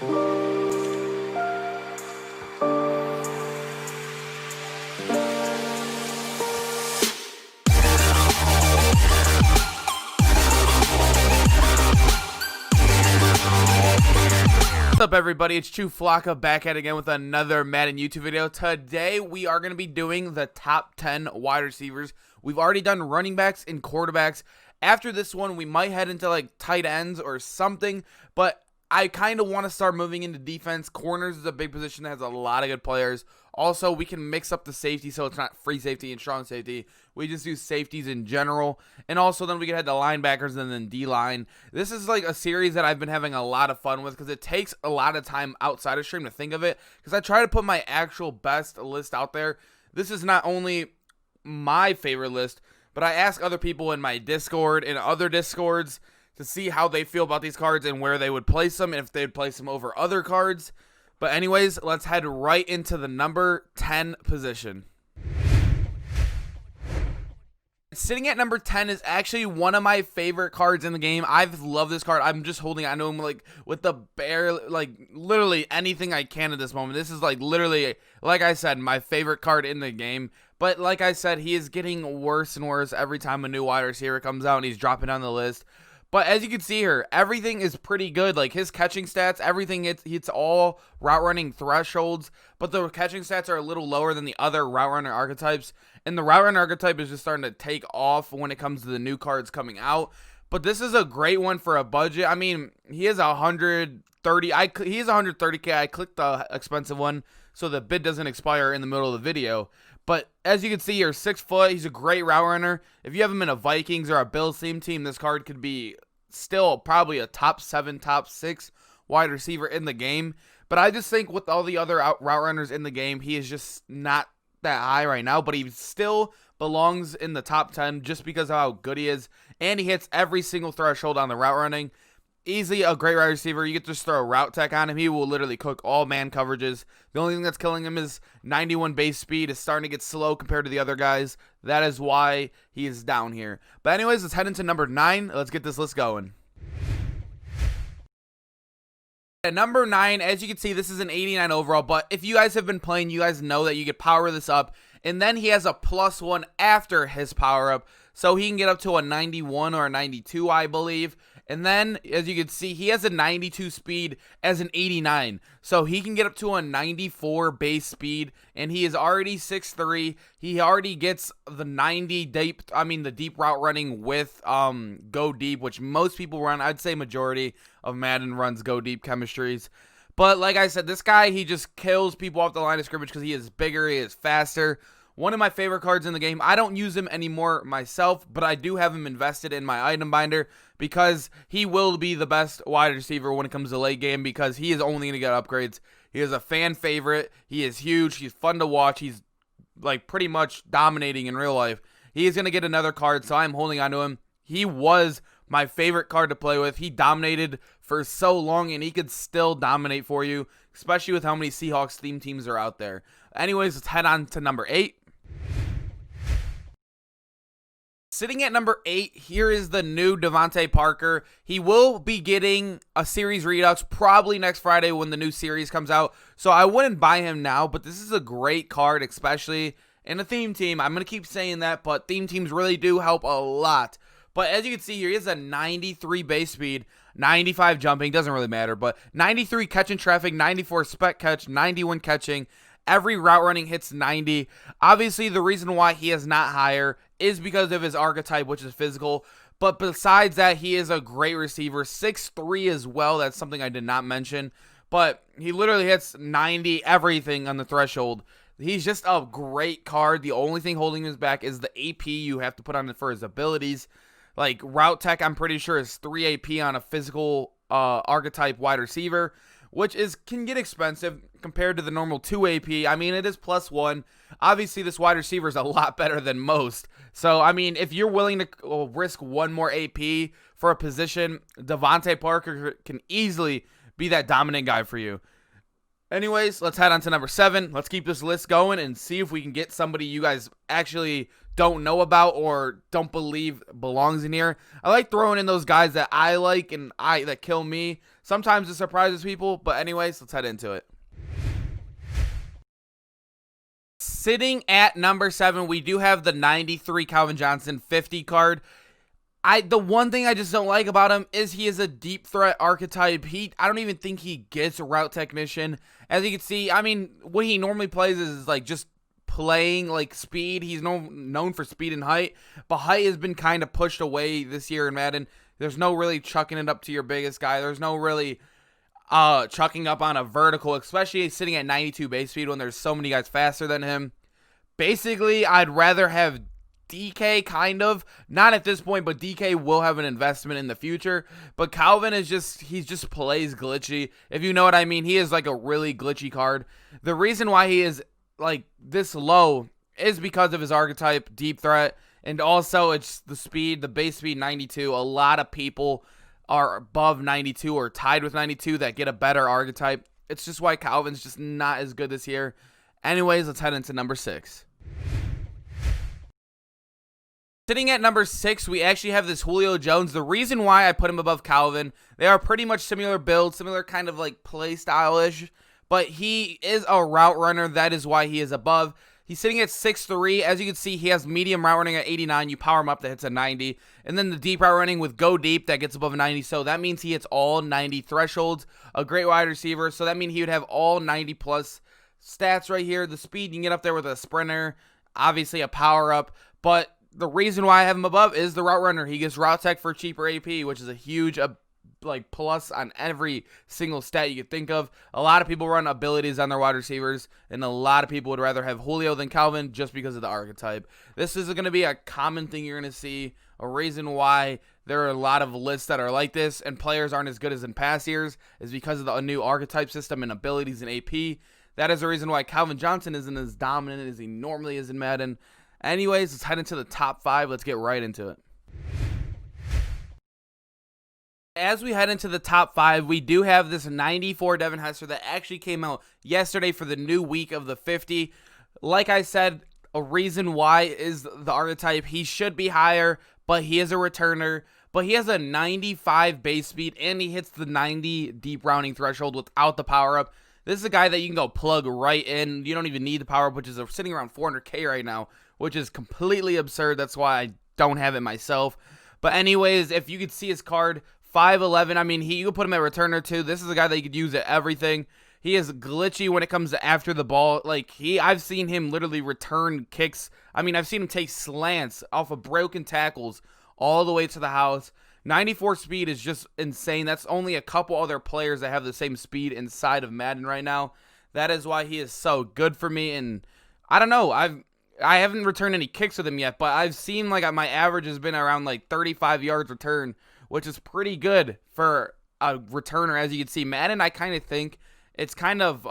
What's up, everybody? It's Chew Flocka back at it again with another Madden YouTube video. Today we are going to be doing the top 10 wide receivers. We've already done running backs and quarterbacks. After this one, we might head into like tight ends or something, but I kind of want to start moving into defense. Corners is a big position that has a lot of good players. Also, we can mix up the safety so it's not free safety and strong safety. We just do safeties in general. And also then we can head to linebackers and then D-line. This is like a series that I've been having a lot of fun with because it takes a lot of time outside of stream to think of it. Because I try to put my actual best list out there. This is not only my favorite list, but I ask other people in my Discord and other Discords to see how they feel about these cards and where they would place them and if they would place them over other cards. But anyways, let's head right into the number 10 position. Sitting at number 10 is actually one of my favorite cards in the game. I've loved this card. I'm just holding on to him like with the bare, like literally anything I can at this moment. This is like literally, like I said, my favorite card in the game. But like I said, he is getting worse and worse every time a new wide receiver comes out and he's dropping down the list. But as you can see here, everything is pretty good. Like his catching stats, everything hits all route running thresholds. But the catching stats are a little lower than the other route runner archetypes. And the route runner archetype is just starting to take off when it comes to the new cards coming out. But this is a great one for a budget. I mean, he is 130. He is 130K. I clicked the expensive one so the bid doesn't expire in the middle of the video. But as you can see here, 6 foot, he's a great route runner. If you have him in a Vikings or a Bills team, this card could be still probably a top 7, top 6 wide receiver in the game. But I just think with all the other route runners in the game, he is just not that high right now. But he still belongs in the top 10 just because of how good he is. And he hits every single threshold on the route running. Easily a great wide receiver. You get to just throw a route tech on him. He will literally cook all man coverages. The only thing that's killing him is 91 base speed. Is starting to get slow compared to the other guys. That is why he is down here. But anyways, let's head into number 9. Let's get this list going. At number 9, as you can see, this is an 89 overall. But if you guys have been playing, you guys know that you could power this up. And then he has a +1 after his power up. So he can get up to a 91 or a 92, I believe. And then, as you can see, he has a 92 speed as an 89. So he can get up to a 94 base speed. And he is already 6'3". He already gets the 90 deep, the deep route running with go deep, which most people run. I'd say majority of Madden runs go deep chemistries. But like I said, this guy, he just kills people off the line of scrimmage because he is bigger, he is faster. One of my favorite cards in the game. I don't use him anymore myself, but I do have him invested in my item binder because he will be the best wide receiver when it comes to late game because he is only going to get upgrades. He is a fan favorite. He is huge. He's fun to watch. He's like pretty much dominating in real life. He is going to get another card, so I'm holding on to him. He was my favorite card to play with. He dominated for so long, and he could still dominate for you, especially with how many Seahawks theme teams are out there. Anyways, let's head on to number 8. Sitting at number 8, here is the new Devontae Parker. He will be getting a series redux probably next Friday when the new series comes out. So I wouldn't buy him now, but this is a great card, especially in a theme team. I'm going to keep saying that, but theme teams really do help a lot. But as you can see here, he has a 93 base speed, 95 jumping, doesn't really matter, but 93 catching traffic, 94 spec catch, 91 catching. Every route running hits 90. Obviously, the reason why he is not higher is because of his archetype, which is physical. But besides that, he is a great receiver. 6'3" as well. That's something I did not mention. But he literally hits 90 everything on the threshold. He's just a great card. The only thing holding him back is the AP you have to put on it for his abilities. Like route tech, I'm pretty sure is 3 AP on a physical archetype wide receiver, which can get expensive compared to the normal 2 AP. I mean, it is +1. Obviously, this wide receiver is a lot better than most. So, I mean, if you're willing to risk 1 more AP for a position, Devontae Parker can easily be that dominant guy for you. Anyways, let's head on to number 7. Let's keep this list going and see if we can get somebody you guys actually don't know about or don't believe belongs in here. I like throwing in those guys that I like and that kill me. Sometimes it surprises people, but anyways, let's head into it. Sitting at number 7, we do have the 93 Calvin Johnson 50 card. The one thing I just don't like about him is he is a deep threat archetype. I don't even think he gets a route technician. As you can see, I mean, what he normally plays is like just playing like speed. He's known for speed and height, but height has been kind of pushed away this year in Madden. There's no really chucking it up to your biggest guy. There's no really chucking up on a vertical, especially sitting at 92 base speed when there's so many guys faster than him. Basically, I'd rather have DK, kind of. Not at this point, but DK will have an investment in the future. But Calvin he just plays glitchy. If you know what I mean, he is like a really glitchy card. The reason why he is like this low is because of his archetype, deep threat, and also it's the speed, the base speed 92. A lot of people are above 92 or tied with 92 that get a better archetype. It's just why Calvin's just not as good this year. Anyways, let's head into number 6. Sitting at number 6, we actually have this Julio Jones. The reason why I put him above Calvin, they are pretty much similar builds, similar kind of like play style-ish, but he is a route runner. That is why he is above. He's sitting at 6'3". As you can see, he has medium route running at 89. You power him up, that hits a 90. And then the deep route running with go deep, that gets above 90. So that means he hits all 90 thresholds. A great wide receiver. So that means he would have all 90 plus stats right here. The speed, you can get up there with a sprinter. Obviously a power up. But the reason why I have him above is the route runner. He gets route tech for cheaper AP, which is a huge like plus on every single stat you could think of. A lot of people run abilities on their wide receivers, and a lot of people would rather have Julio than Calvin just because of the archetype. This is going to be a common thing you're going to see, a reason why there are a lot of lists that are like this and players aren't as good as in past years is because of the new archetype system and abilities in AP. That is the reason why Calvin Johnson isn't as dominant as he normally is in Madden. Anyways, let's head into the top 5. Let's get right into it. As we head into the top 5, we do have this 94 Devin Hester that actually came out yesterday for the new week of the 50. Like I said, a reason why is the archetype. He should be higher, but he is a returner. But he has a 95 base speed, and he hits the 90 deep rounding threshold without the power-up. This is a guy that you can go plug right in. You don't even need the power-up, which is sitting around 400K right now, which is completely absurd. That's why I don't have it myself. But anyways, if you could see his card, 5'11", I mean, you could put him at returner too. This is a guy that you could use at everything. He is glitchy when it comes to after the ball. Like, I've seen him literally return kicks. I mean, I've seen him take slants off of broken tackles all the way to the house. 94 speed is just insane. That's only a couple other players that have the same speed inside of Madden right now. That is why he is so good for me. And I don't know, I haven't returned any kicks with him yet, but I've seen like my average has been around like 35 yards return, which is pretty good for a returner. As you can see, Madden, I kind of think it's kind of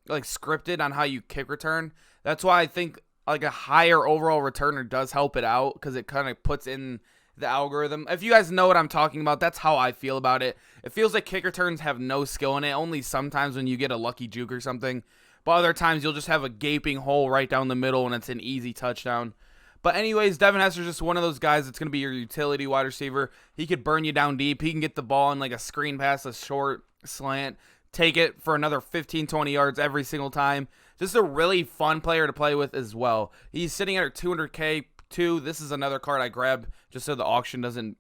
like scripted on how you kick return. That's why I think like a higher overall returner does help it out, because it kind of puts in the algorithm. If you guys know what I'm talking about, that's how I feel about it. It feels like kick returns have no skill in it, only sometimes when you get a lucky juke or something. But other times you'll just have a gaping hole right down the middle and it's an easy touchdown. But anyways, Devin Hester's just one of those guys that's going to be your utility wide receiver. He could burn you down deep. He can get the ball in like a screen pass, a short slant, take it for another 15, 20 yards every single time. Just a really fun player to play with as well. He's sitting at 200K too. This is another card I grabbed just so the auction doesn't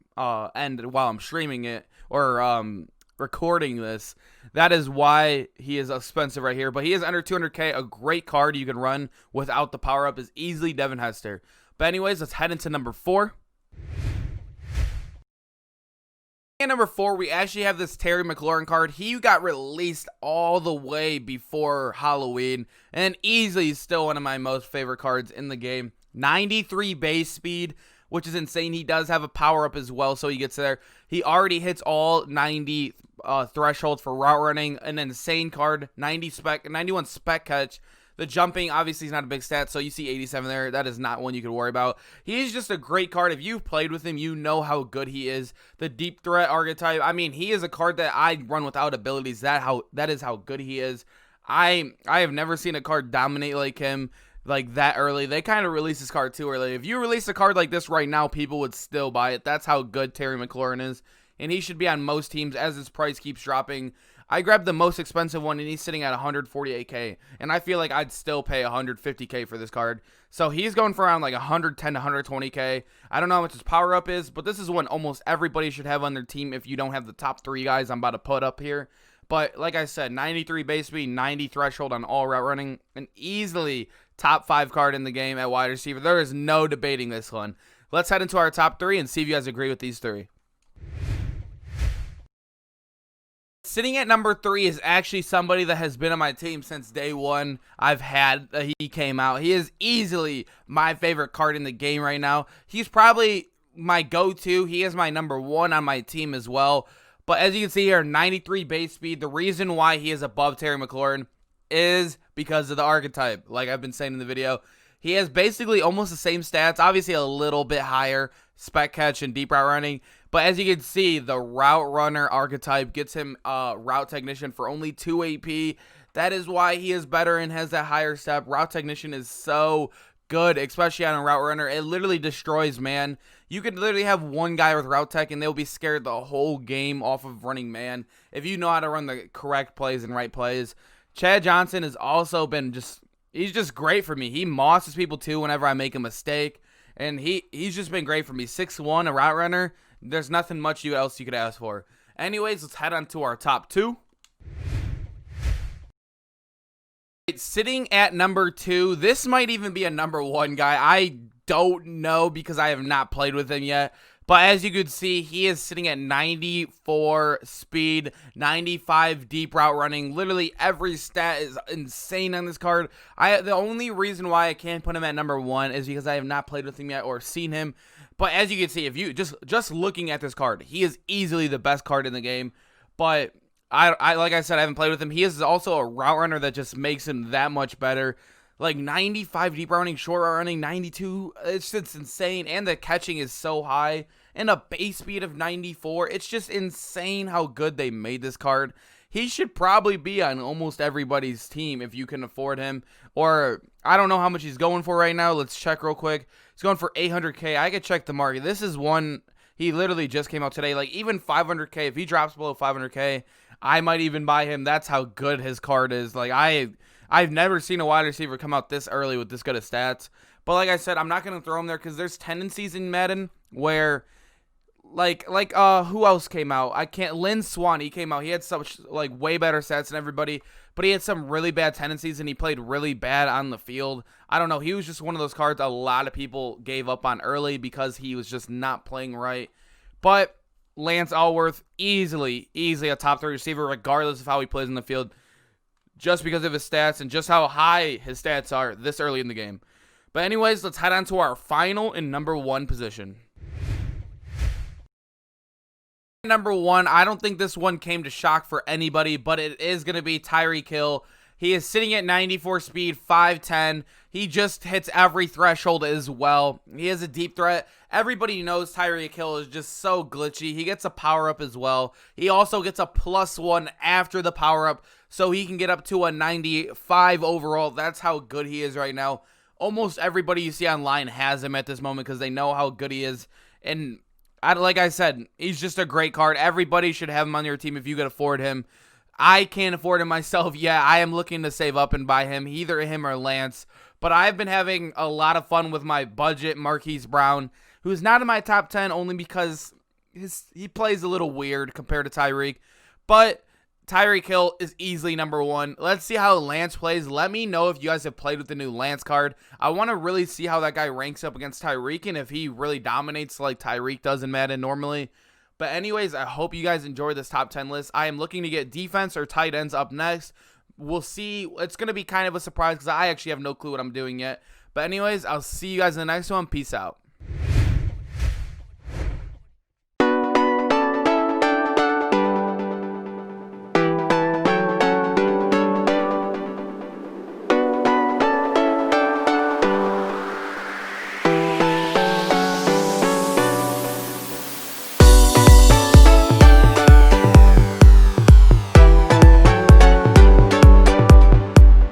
end while I'm streaming it or recording this. That is why he is expensive right here. But he is under 200K. A great card you can run without the power-up is easily Devin Hester. But anyways, let's head into number 4. At number 4, we actually have this Terry McLaurin card. He got released all the way before Halloween, and easily still one of my most favorite cards in the game. 93 base speed, which is insane. He does have a power-up as well, so he gets there. He already hits all 90 thresholds for route running. An insane card, 91 spec catch. The jumping, obviously, is not a big stat, so you see 87 there. That is not one you could worry about. He's just a great card. If you've played with him, you know how good he is. The deep threat archetype, I mean, he is a card that I run without abilities. That is how good he is. I have never seen a card dominate like him. like that early. They kind of released this card too early. If you release a card like this right now, people would still buy it. That's how good Terry McLaurin is, and he should be on most teams as his price keeps dropping. I grabbed the most expensive one, and he's sitting at 148K, and I feel like I'd still pay 150K for this card. So he's going for around like 110 to 120K. I don't know how much his power up is, but this is one almost everybody should have on their team if you don't have the top 3 guys I'm about to put up here. But like I said, 93 base speed, 90 threshold on all route running, an easily top 5 card in the game at wide receiver. There is no debating this one. Let's head into our top 3 and see if you guys agree with these 3. Sitting at number 3 is actually somebody that has been on my team since day one I've had he came out. He is easily my favorite card in the game right now. He's probably my go-to. He is my number 1 on my team as well. But as you can see here, 93 base speed. The reason why he is above Terry McLaurin is because of the archetype. Like I've been saying in the video, he has basically almost the same stats. Obviously a little bit higher spec catch and deep route running. But as you can see, the route runner archetype gets him route technician for only 2 AP. That is why he is better and has that higher step. Route technician is so good, especially on a route runner. It literally destroys man. You could literally have one guy with route tech and they'll be scared the whole game off of running man if you know how to run the correct plays and right plays. Chad Johnson has also been he's just great for me. He mosses people too whenever I make a mistake. And he's just been great for me. 6'1", a route runner. There's nothing much else you could ask for. Anyways, let's head on to our top 2. Sitting at number 2, this might even be a number 1 guy. I don't know because I have not played with him yet. But as you can see, he is sitting at 94 speed, 95 deep route running. Literally every stat is insane on this card. The only reason why I can't put him at number 1 is because I have not played with him yet or seen him. But as you can see, if you just looking at this card, he is easily the best card in the game. But I like I said, I haven't played with him. He is also a route runner that just makes him that much better. Like 95 deep running, short route running, 92. It's insane. And the catching is so high. And a base speed of 94. It's just insane how good they made this card. He should probably be on almost everybody's team if you can afford him. Or I don't know how much he's going for right now. Let's check real quick. He's going for 800K. I could check the market. This is one he literally just came out today. Like even 500K, if he drops below 500K, I might even buy him. That's how good his card is. Like I've never seen a wide receiver come out this early with this good of stats. But like I said, I'm not going to throw him there because there's tendencies in Madden where like who else came out? Lynn Swan, he came out. He had such like way better stats than everybody, but he had some really bad tendencies and he played really bad on the field. I don't know. He was just one of those cards a lot of people gave up on early because he was just not playing right. But Lance Allworth, easily a top 3 receiver regardless of how he plays in the field, just because of his stats and just how high his stats are this early in the game. But anyways, let's head on to our final and number 1 position. Number 1, I don't think this one came to shock for anybody, but it is going to be Tyreek Hill. He is sitting at 94 speed, 5'10". He just hits every threshold as well. He is a deep threat. Everybody knows Tyreek Hill is just so glitchy. He gets a power-up as well. He also gets a +1 after the power-up, so he can get up to a 95 overall. That's how good he is right now. Almost everybody you see online has him at this moment because they know how good he is. And like I said, he's just a great card. Everybody should have him on your team if you can afford him. I can't afford him myself yet. I am looking to save up and buy him, either him or Lance. But I've been having a lot of fun with my budget Marquise Brown, who's not in my top 10 only because he plays a little weird compared to Tyreek. But Tyreek Hill is easily number 1. Let's see how Lance plays. Let me know if you guys have played with the new Lance card. I want to really see how that guy ranks up against Tyreek and if he really dominates like Tyreek does in Madden normally. But anyways, I hope you guys enjoyed this top 10 list. I am looking to get defense or tight ends up next. We'll see. It's going to be kind of a surprise because I actually have no clue what I'm doing yet. But anyways, I'll see you guys in the next one. Peace out.